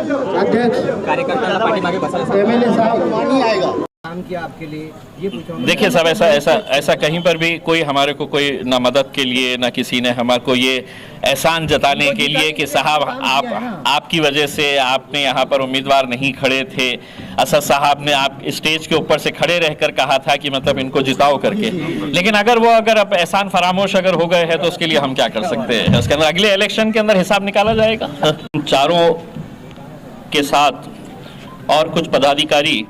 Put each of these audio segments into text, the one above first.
अध्यक्ष कार्यकर्ता पाठीमागे बसायला एमएलए साहब नहीं आएगा। काम किया आपके लिए ये पूछा। देखिए साहब, ऐसा कहीं पर भी कोई हमारे को कोई ना मदद के लिए ना किसी ने हमारे को ये एहसान जताने के लिए कि साहब आपकी वजह से आपने यहाँ पर उम्मीदवार नहीं खड़े थे। असद साहब ने आप स्टेज के ऊपर से खड़े रहकर कहा था कि मतलब इनको जिताओ करके, लेकिन अगर अब एहसान फरामोश अगर हो गए हैं तो उसके लिए हम क्या कर सकते हैं। उसके अंदर अगले इलेक्शन के अंदर हिसाब निकाला जाएगा। चारों के साथ और कुछ पदाधिकारी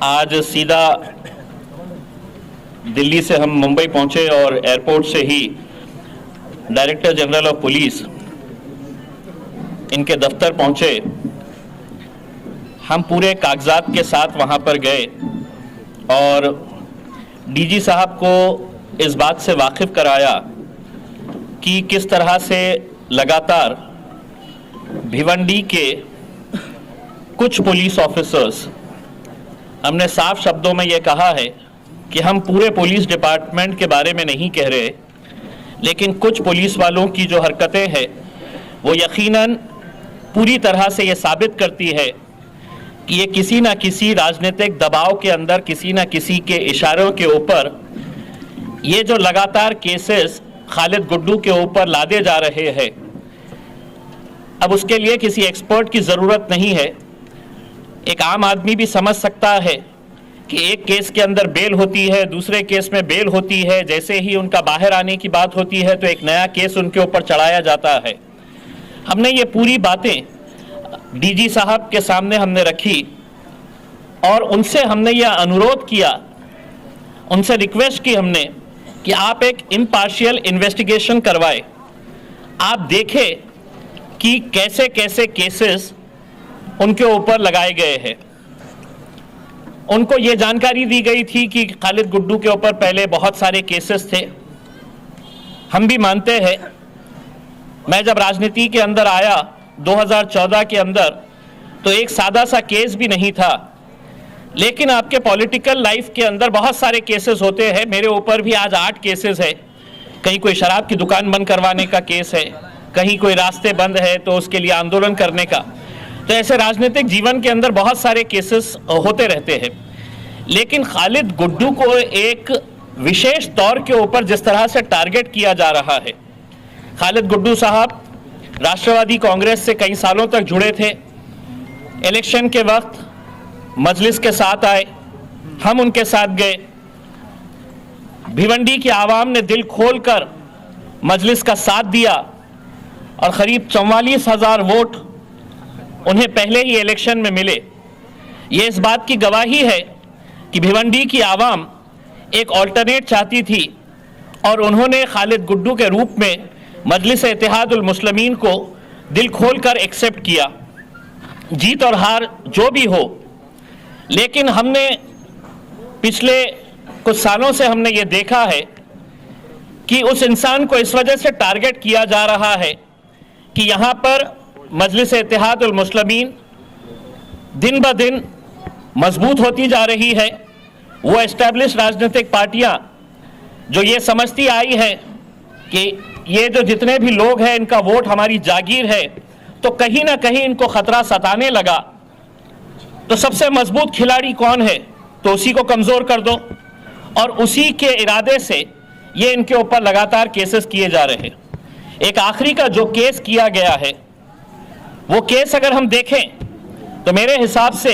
आज सीधा दिल्ली से हम मुंबई पहुंचे और एयरपोर्ट से ही डायरेक्टर जनरल ऑफ पुलिस इनके दफ्तर पहुंचे। हम पूरे कागजात के साथ वहां पर गए और डीजी साहब को इस बात से वाकिफ कराया कि किस तरह से लगातार भिवंडी के कुछ पुलिस ऑफिसर्स, हमने साफ शब्दों में यह कहा है कि हम पूरे पुलिस डिपार्टमेंट के बारे में नहीं कह रहे, लेकिन कुछ पुलिस वालों की जो हरकतें हैं वो यकीनन पूरी तरह से ये साबित करती है कि ये किसी न किसी राजनीतिक दबाव के अंदर, किसी न किसी के इशारों के ऊपर ये जो लगातार केसेस खालिद गुड्डू के ऊपर लादे जा रहे हैं। अब उसके लिए किसी एक्सपर्ट की ज़रूरत नहीं है, एक आम आदमी भी समझ सकता है कि एक केस के अंदर बेल होती है, दूसरे केस में बेल होती है, जैसे ही उनका बाहर आने की बात होती है तो एक नया केस उनके ऊपर चढ़ाया जाता है। हमने ये पूरी बातें डीजी साहब के सामने हमने रखी और उनसे हमने यह अनुरोध किया, उनसे रिक्वेस्ट की हमने कि आप एक इम्पार्शियल इन्वेस्टिगेशन करवाएं, आप देखें कि कैसे कैसे केसेस उनके ऊपर लगाए गए हैं। उनको ये जानकारी दी गई थी कि खालिद गुड्डू के ऊपर पहले बहुत सारे केसेस थे। हम भी मानते हैं, मैं जब राजनीति के अंदर आया 2014 के अंदर तो एक सादा सा केस भी नहीं था, लेकिन आपके पॉलिटिकल लाइफ के अंदर बहुत सारे केसेस होते हैं। मेरे ऊपर भी आज 8 केसेस है। कहीं कोई शराब की दुकान बंद करवाने का केस है, कहीं कोई रास्ते बंद है तो उसके लिए आंदोलन करने का। तो ऐसे राजनीतिक जीवन के अंदर बहुत सारे केसेस होते रहते हैं, लेकिन खालिद गुड्डू को एक विशेष तौर के ऊपर जिस तरह से टारगेट किया जा रहा है। खालिद गुड्डू साहब राष्ट्रवादी कांग्रेस से कई सालों तक जुड़े थे। इलेक्शन के वक्त मजलिस के साथ आए, हम उनके साथ गए। भिवंडी की आवाम ने दिल खोलकर मजलिस का साथ दिया और करीब 44,000 वोट उन्हें पहले ही इलेक्शन में मिले। ये इस बात की गवाही है कि भिवंडी की आवाम एक ऑल्टरनेट चाहती थी और उन्होंने खालिद गुड्डू के रूप में मजलिस इत्तेहादुल मुस्लिमीन को दिल खोलकर एक्सेप्ट किया। जीत और हार जो भी हो, लेकिन हमने पिछले कुछ सालों से हमने ये देखा है कि उस इंसान को इस वजह से टारगेट किया जा रहा है कि यहाँ पर मजलिस इत्तेहादुल मुस्लिमीन दिन ब दिन मजबूत होती जा रही है। वो एस्टैब्लिश राजनीतिक पार्टियां जो ये समझती आई है कि ये जो जितने भी लोग हैं इनका वोट हमारी जागीर है, तो कहीं ना कहीं इनको खतरा सताने लगा। तो सबसे मजबूत खिलाड़ी कौन है, तो उसी को कमज़ोर कर दो, और उसी के इरादे से ये इनके ऊपर लगातार केसेस किए जा रहे हैं। एक आखिरी का जो केस किया गया है, वो केस अगर हम देखें तो मेरे हिसाब से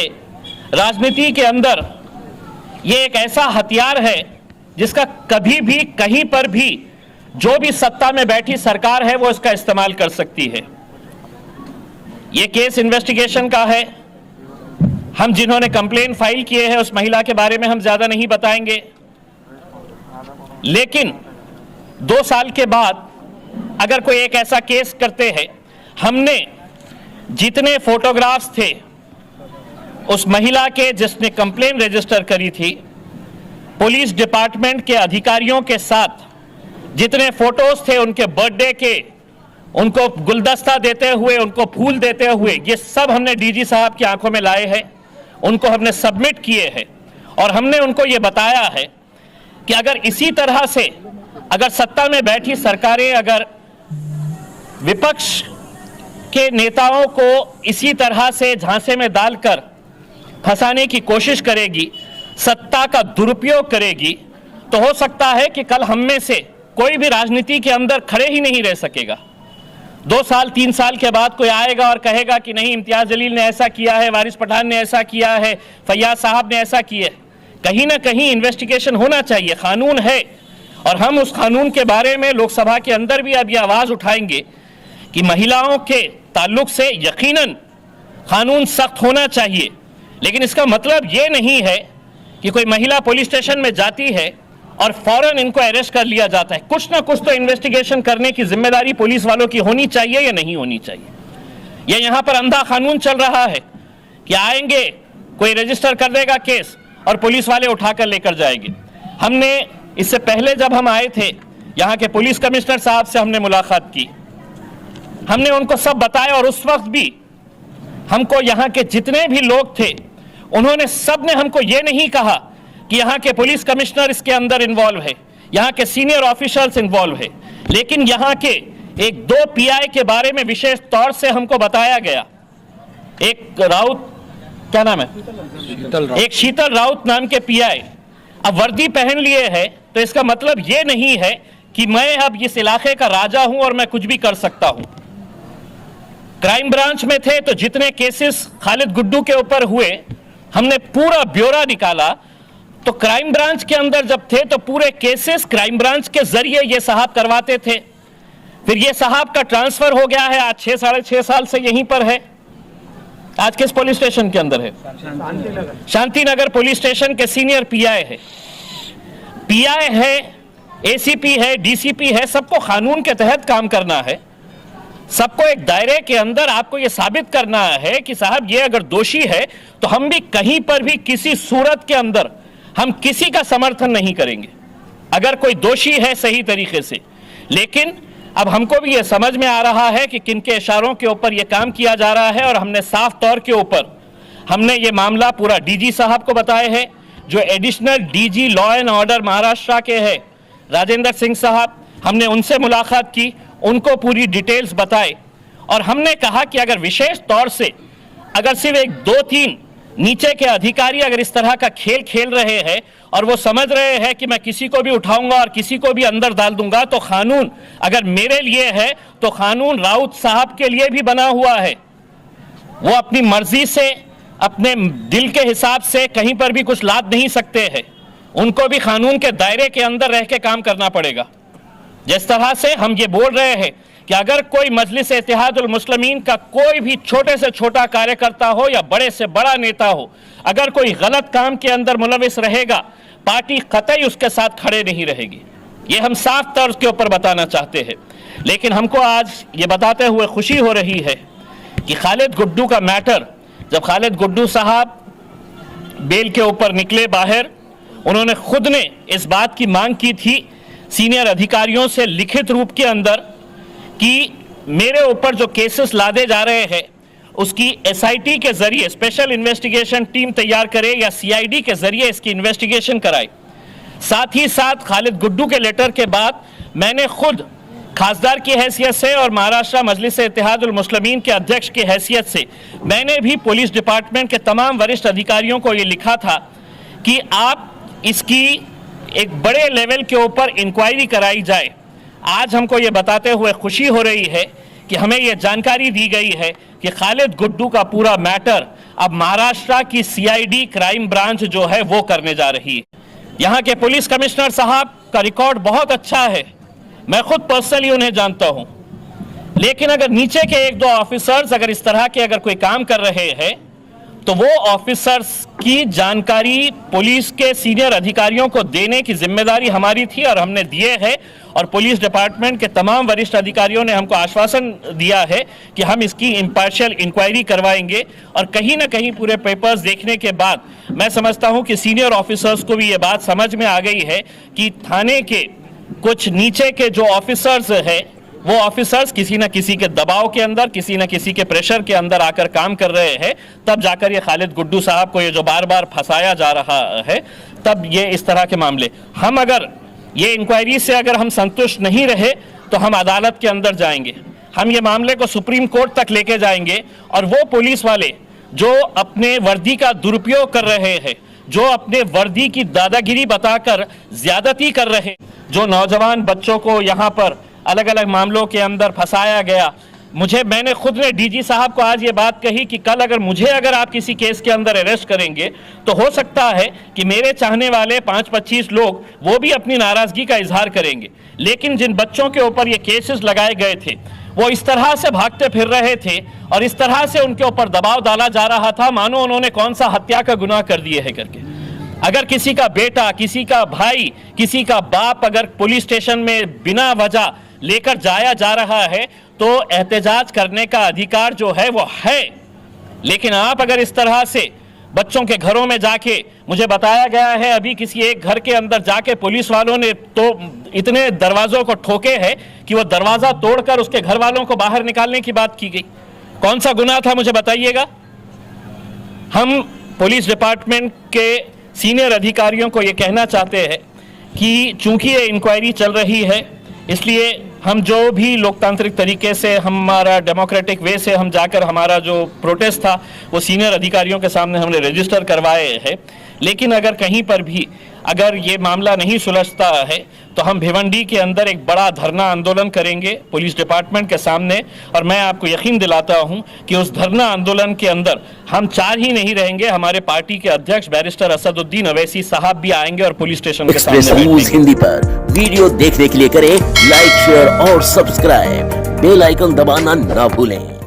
राजनीति के अंदर ये एक ऐसा हथियार है जिसका कभी भी कहीं पर भी जो भी सत्ता में बैठी सरकार है वो इसका इस्तेमाल कर सकती है। ये केस इन्वेस्टिगेशन का है। हम जिन्होंने कंप्लेन फाइल किए हैं उस महिला के बारे में हम ज्यादा नहीं बताएंगे, लेकिन 2 साल के बाद अगर कोई एक ऐसा केस करते हैं, हमने जितने फोटोग्राफ्स थे उस महिला के जिसने कंप्लेन रजिस्टर करी थी, पुलिस डिपार्टमेंट के अधिकारियों के साथ जितने फोटोज थे उनके बर्थडे के, उनको गुलदस्ता देते हुए, उनको फूल देते हुए, ये सब हमने डीजी साहब की आंखों में लाए हैं, उनको हमने सबमिट किए हैं और हमने उनको ये बताया है कि अगर इसी तरह से अगर सत्ता में बैठी सरकारें, अगर विपक्ष के नेताओं को इसी तरह से झांसे में डालकर फंसाने की कोशिश करेगी, सत्ता का दुरुपयोग करेगी, तो हो सकता है कि कल हम में से कोई भी राजनीति के अंदर खड़े ही नहीं रह सकेगा। 2 साल 3 साल के बाद कोई आएगा और कहेगा कि नहीं, इम्तियाज जलील ने ऐसा किया है, वारिस पठान ने ऐसा किया है, फैयाज साहब ने ऐसा किया है। कहीं ना कहीं इन्वेस्टिगेशन होना चाहिए, कानून है, और हम उस कानून के बारे में लोकसभा के अंदर भी अब ये आवाज़ उठाएंगे कि महिलाओं के ताल्लुक से यकीनन कानून सख्त होना चाहिए। लेकिन इसका मतलब ये नहीं है कि कोई महिला पुलिस स्टेशन में जाती है और फौरन इनको अरेस्ट कर लिया जाता है। कुछ ना कुछ तो इन्वेस्टिगेशन करने की जिम्मेदारी पुलिस वालों की होनी चाहिए या नहीं होनी चाहिए। ये यहाँ पर अंधा कानून चल रहा है कि आएंगे, कोई रजिस्टर कर देगा केस और पुलिस वाले उठाकर लेकर जाएंगे। हमने इससे पहले जब हम आए थे, यहाँ के पुलिस कमिश्नर साहब से हमने मुलाकात की, हमने उनको सब बताया, और उस वक्त भी हमको यहाँ के जितने भी लोग थे उन्होंने सब ने हमको ये नहीं कहा कि यहाँ के पुलिस कमिश्नर इसके अंदर इन्वॉल्व है, यहाँ के सीनियर ऑफिसर्स इन्वॉल्व है, लेकिन यहाँ के 1-2 पीआई के बारे में विशेष तौर से हमको बताया गया। एक राउत, क्या नाम है, एक शीतल राउत नाम के पीआई अब वर्दी पहन लिए है, तो इसका मतलब ये नहीं है कि मैं अब इस इलाके का राजा हूं और मैं कुछ भी कर सकता हूं। क्राइम ब्रांच में थे तो जितने केसेस खालिद गुड्डू के ऊपर हुए हमने पूरा ब्यौरा निकाला, तो क्राइम ब्रांच के अंदर जब थे तो पूरे केसेस क्राइम ब्रांच के जरिए ये साहब करवाते थे। फिर ये साहब का ट्रांसफर हो गया है, आज 6-6.5 साल से यहीं पर है। आज किस पुलिस स्टेशन के अंदर है? शांतिनगर पुलिस स्टेशन के सीनियर पीआई है, पीआई है, एसीपी है, डीसीपी है। सबको कानून के तहत काम करना है, सबको एक दायरे के अंदर आपको यह साबित करना है कि साहब ये अगर दोषी है तो हम भी कहीं पर भी किसी सूरत के अंदर हम किसी का समर्थन नहीं करेंगे अगर कोई दोषी है सही तरीके से। लेकिन अब हमको भी यह समझ में आ रहा है कि किन के इशारों के ऊपर यह काम किया जा रहा है, और हमने साफ तौर के ऊपर हमने ये मामला पूरा डीजी साहब को बताया है, जो additional DG law and order Maharashtra के हैं राजेंद्र सिंह साहब, हमने उनसे मुलाकात की, उनको पूरी डिटेल्स बताए, और हमने कहा कि अगर विशेष तौर से अगर सिर्फ 1-2-3 नीचे के अधिकारी अगर इस तरह का खेल खेल रहे हैं और वो समझ रहे हैं कि मैं किसी को भी उठाऊंगा और किसी को भी अंदर डाल दूंगा, तो कानून अगर मेरे लिए है तो कानून राउत साहब के लिए भी बना हुआ है। वो अपनी मर्जी से अपने दिल के हिसाब से कहीं पर भी कुछ लाद नहीं सकते हैं, उनको भी कानून के दायरे के अंदर रह के काम करना पड़ेगा। जिस तरह से हम ये बोल रहे हैं कि अगर कोई मजलिस इत्तेहादुल मुस्लिमीन का कोई भी छोटे से छोटा कार्यकर्ता हो या बड़े से बड़ा नेता हो, अगर कोई गलत काम के अंदर मुलविस रहेगा, पार्टी कतई उसके साथ खड़े नहीं रहेगी। ये हम साफ तौर के ऊपर बताना चाहते हैं। लेकिन हमको आज ये बताते हुए खुशी हो रही है कि खालिद गुड्डू का मैटर, जब खालिद गुड्डू साहब बेल के ऊपर निकले बाहर, उन्होंने खुद ने इस बात की मांग की थी सीनियर अधिकारियों से लिखित रूप के अंदर कि मेरे ऊपर जो केसेस लादे जा रहे हैं उसकी एसआईटी के जरिए स्पेशल इन्वेस्टिगेशन टीम तैयार करे या सीआईडी के जरिए इसकी इन्वेस्टिगेशन कराए। साथ ही साथ खालिद गुड्डू के लेटर के बाद मैंने खुद खासदार की हैसियत से और महाराष्ट्र मजलिस इत्तेहादुल मुस्लिमीन के अध्यक्ष की हैसियत से मैंने भी पुलिस डिपार्टमेंट के तमाम वरिष्ठ अधिकारियों को ये लिखा था कि आप इसकी एक बड़े लेवल के ऊपर इंक्वायरी कराई जाए। आज हमको ये बताते हुए खुशी हो रही है कि हमें ये जानकारी दी गई है कि खालिद गुड्डू का पूरा मैटर अब महाराष्ट्र की सीआईडी क्राइम ब्रांच जो है वो करने जा रही है। यहाँ के पुलिस कमिश्नर साहब का रिकॉर्ड बहुत अच्छा है, मैं खुद पर्सनली उन्हें जानता हूँ, लेकिन अगर नीचे के 1-2 ऑफिसर्स अगर इस तरह के अगर कोई काम कर रहे हैं तो वो ऑफिसर्स की जानकारी पुलिस के सीनियर अधिकारियों को देने की जिम्मेदारी हमारी थी और हमने दिए है, और पुलिस डिपार्टमेंट के तमाम वरिष्ठ अधिकारियों ने हमको आश्वासन दिया है कि हम इसकी इम्पार्शियल इंक्वायरी करवाएंगे। और कहीं ना कहीं पूरे पेपर्स देखने के बाद मैं समझता हूं कि सीनियर ऑफिसर्स को भी ये बात समझ में आ गई है कि थाने के कुछ नीचे के जो ऑफिसर्स है वो ऑफिसर्स किसी न किसी के दबाव के अंदर, किसी न किसी के प्रेशर के अंदर आकर काम कर रहे हैं, तब जाकर ये खालिद गुड्डू साहब को ये जो बार बार फंसाया जा रहा है, तब ये इस तरह के मामले। हम अगर ये इंक्वायरी से अगर हम संतुष्ट नहीं रहे तो हम अदालत के अंदर जाएंगे। हम ये मामले को सुप्रीम कोर्ट तक लेके जाएंगे और वो पुलिस वाले जो अपने वर्दी का दुरुपयोग कर रहे हैं, जो अपने वर्दी की दादागिरी बताकर ज्यादती कर रहे, जो नौजवान बच्चों को यहाँ पर अलग अलग मामलों के अंदर फंसाया गया, मैंने खुद ने डीजी साहब को आज ये बात कही कि कल अगर आप किसी केस के अंदर अरेस्ट करेंगे तो हो सकता है कि मेरे चाहने वाले 5-25 लोग वो भी अपनी नाराजगी का इजहार करेंगे, लेकिन जिन बच्चों के ऊपर ये केसेस लगाए गए थे वो इस तरह से भागते फिर रहे थे और इस तरह से उनके ऊपर दबाव डाला जा रहा था मानो उन्होंने कौन सा हत्या का गुनाह कर दिए है करके। अगर किसी का बेटा, किसी का भाई, किसी का बाप अगर पुलिस स्टेशन में बिना वजह लेकर जाया जा रहा है तो एहतजाज करने का अधिकार जो है वो है, लेकिन आप अगर इस तरह से बच्चों के घरों में जाके, मुझे बताया गया है अभी किसी एक घर के अंदर जाके पुलिस वालों ने तो इतने दरवाजों को ठोके हैं कि वो दरवाजा तोड़कर उसके घर वालों को बाहर निकालने की बात की गई। कौन सा गुनाह था मुझे बताइएगा। हम पुलिस डिपार्टमेंट के सीनियर अधिकारियों को ये कहना चाहते हैं कि चूंकि ये इंक्वायरी चल रही है, इसलिए हम जो भी लोकतांत्रिक तरीके से हमारा डेमोक्रेटिक वे से हम जाकर हमारा जो प्रोटेस्ट था वो सीनियर अधिकारियों के सामने हमने रजिस्टर करवाए हैं, लेकिन अगर कहीं पर भी अगर ये मामला नहीं सुलझता है तो हम भिवंडी के अंदर एक बड़ा धरना आंदोलन करेंगे पुलिस डिपार्टमेंट के सामने। और मैं आपको यकीन दिलाता हूं कि उस धरना आंदोलन के अंदर हम 4 ही नहीं रहेंगे, हमारे पार्टी के अध्यक्ष बैरिस्टर असदुद्दीन अवैसी साहब भी आएंगे और पुलिस स्टेशन के सामने न्यूज़ हिंदी पर वीडियो देखने के लिए करें लाइक, शेयर और सब्सक्राइब। बेल आइकन दबाना ना भूलें।